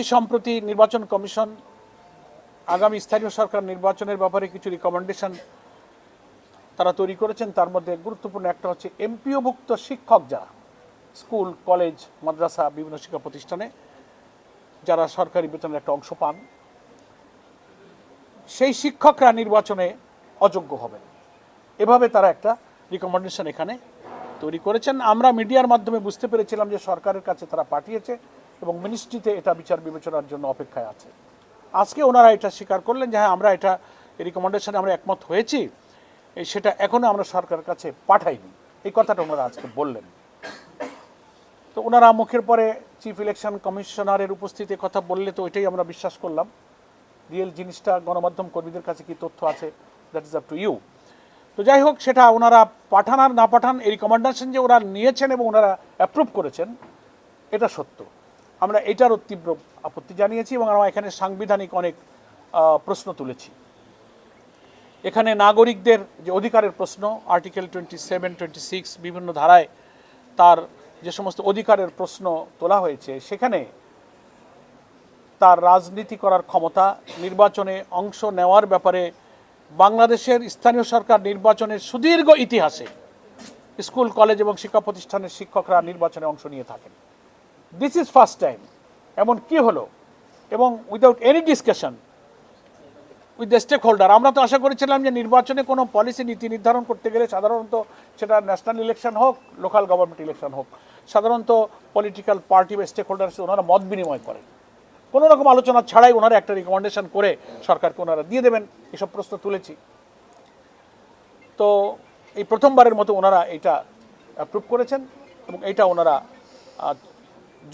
অতি সম্প্রতি নির্বাচন কমিশন আগামী স্থানীয় সরকার নির্বাচনের ব্যাপারে কিছু রিকমেন্ডেশন তারা তৈরি করেছেন। তার মধ্যে গুরুত্বপূর্ণ একটা হচ্ছে এমপিওভুক্ত শিক্ষক যারা স্কুল, কলেজ, মাদ্রাসা, বিভিন্ন শিক্ষা প্রতিষ্ঠানে যারা সরকারি বেতনের একটা অংশ পান, সেই শিক্ষকরা নির্বাচনে অযোগ্য হবেন, এভাবে তারা একটা রিকমেন্ডেশন এখানে তৈরি করেছেন। আমরা মিডিয়ার মাধ্যমে বুঝতে পেরেছিলাম যে সরকারের কাছে তারা পাঠিয়েছে এবং মিনিস্ট্রিতে এটা বিচার বিবেচনার জন্য অপেক্ষায় আছে। আজকে ওনারা এটা স্বীকার করলেন যে হ্যাঁ, আমরা এটা রিকমেন্ডেশনে আমরা একমত হয়েছি, সেটা এখনো আমরা সরকারের কাছে পাঠাইনি, এই কথাটা ওনারা আজকে বললেন। তো ওনারা মুখের পরে চিফ ইলেকশন কমিশনারের উপস্থিতিতে কথা বললে তো ওইটাই আমরা বিশ্বাস করলাম। রিয়েল জিনিসটা গণমাধ্যম কর্মীদের কাছে কি তথ্য আছে, that is up to you. তো যাই হোক, সেটা ওনারা পাঠান আর না পাঠান, এই রিকমেন্ডেশন যে ওরা নিয়েছেন এবং ওনারা অ্যাপ্রুভ করেছেন এটা সত্য। আমরা এটারও তীব্র আপত্তি জানিয়েছি এবং আমরা এখানে সাংবিধানিক অনেক প্রশ্ন তুলেছি। এখানে নাগরিকদের যে অধিকারের প্রশ্ন, আর্টিকেল 27, 26 বিভিন্ন ধারায় তার যে সমস্ত অধিকারের প্রশ্ন তোলা হয়েছে, সেখানে তার রাজনীতি করার ক্ষমতা, নির্বাচনে অংশ নেওয়ার ব্যাপারে বাংলাদেশের স্থানীয় সরকার নির্বাচনের সুদীর্ঘ ইতিহাসে স্কুল, কলেজ এবং শিক্ষা প্রতিষ্ঠানের শিক্ষকরা নির্বাচনে অংশ নিয়ে থাকেন। This is first time. এমন কি হলো এবং without any discussion with the stakeholder. আমরা তো আশা করেছিলাম যে নির্বাচনে কোনো পলিসি নীতি নির্ধারণ করতে গেলে সাধারণত সেটা ন্যাশনাল ইলেকশন হোক, লোকাল গভর্নমেন্ট ইলেকশন হোক, সাধারণত পলিটিক্যাল পার্টি বা স্টেক হোল্ডার ওনারা মত বিনিময় করেন, কোনো রকম আলোচনা ছাড়াই ওনারা একটা রিকমেন্ডেশন করে সরকারকে ওনারা দিয়ে দেবেন। এসব প্রশ্ন তুলেছি। তো এই প্রথমবারের মতো ওনারা এটা অ্যাপ্রুভ করেছেন এবং এইটা ওনারা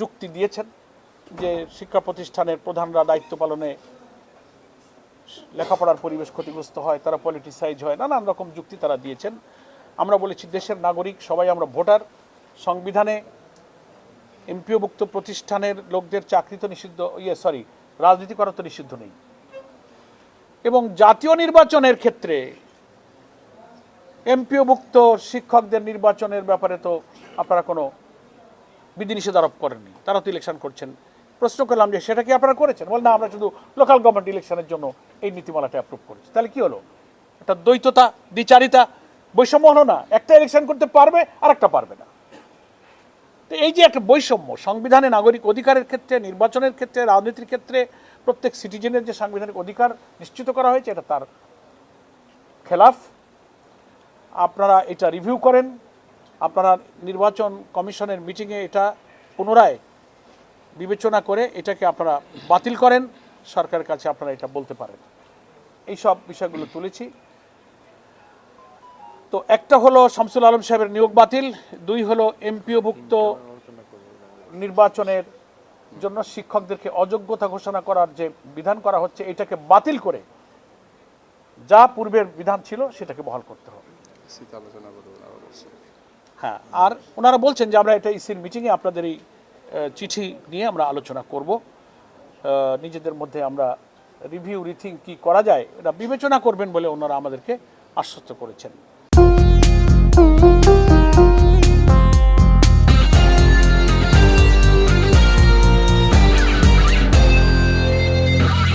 যুক্তি দিয়েছেন যে শিক্ষা প্রতিষ্ঠানের প্রধানরা দায়িত্ব পালনে লেখাপড়ার পরিবেশ ক্ষতিগ্রস্ত হয়, তারা পলিটিসাইজ হয়, নানান রকম যুক্তি তারা দিয়েছেন। আমরা বলেছি দেশের নাগরিক সবাই আমরা ভোটার। সংবিধানে এমপিওভুক্ত প্রতিষ্ঠানের লোকদের চাকরি তো নিষিদ্ধ, রাজনীতি করা তো নিষিদ্ধ নেই। এবং জাতীয় নির্বাচনের ক্ষেত্রে এমপিওভুক্ত শিক্ষকদের নির্বাচনের ব্যাপারে তো আপনারা কোনো বিধিনিষেধ আরোপ করেননি, তারা তো ইলেকশন করছেন। প্রশ্ন করলাম যে সেটা কি আপনারা করেছেন? বল না, আমরা শুধু লোকাল গভর্নমেন্ট ইলেকশনের জন্য এই নীতিমালাটা অ্যাপ্রুভ করেছি। তাহলে কি হলো? এটা দ্বৈততা, দ্বিচারিতা, বৈষম্য হলো না? একটা ইলেকশন করতে পারবে আর একটা পারবে না। তো এই যে একটা বৈষম্য সংবিধানে নাগরিক অধিকারের ক্ষেত্রে, নির্বাচনের ক্ষেত্রে, রাজনীতির ক্ষেত্রে প্রত্যেক সিটিজেনের যে সাংবিধানিক অধিকার নিশ্চিত করা হয়েছে, এটা তার খেলাফ। আপনারা এটা রিভিউ করেন, আপনারা নির্বাচন কমিশনের মিটিংয়ে এটা পুনরায় বিবেচনা করে এটাকে আপনারা বাতিল করেন, সরকারের কাছে আপনারা এটা বলতে পারেন। এই সব বিষয়গুলো তুলেছি। তো একটা হলো শামসুল আলম সাহেবের নিয়োগ বাতিল, দুই হলো এমপিওভুক্ত নির্বাচনের জন্য শিক্ষকদেরকে অযোগ্যতা ঘোষণা করার যে বিধান করা হচ্ছে, এটাকে বাতিল করে যা পূর্বের বিধান ছিল সেটাকে বহাল করতে হবে। হ্যাঁ, আর ওনারা বলছেন যে আমরা এটা ইসির মিটিংয়ে আপনাদের এই চিঠি নিয়ে আমরা আলোচনা করব, নিজেদের মধ্যে আমরা রিভিউ রিথিং কি করা যায় এটা বিবেচনা করবেন বলে ওনারা আমাদেরকে আশ্বস্ত করেছেন।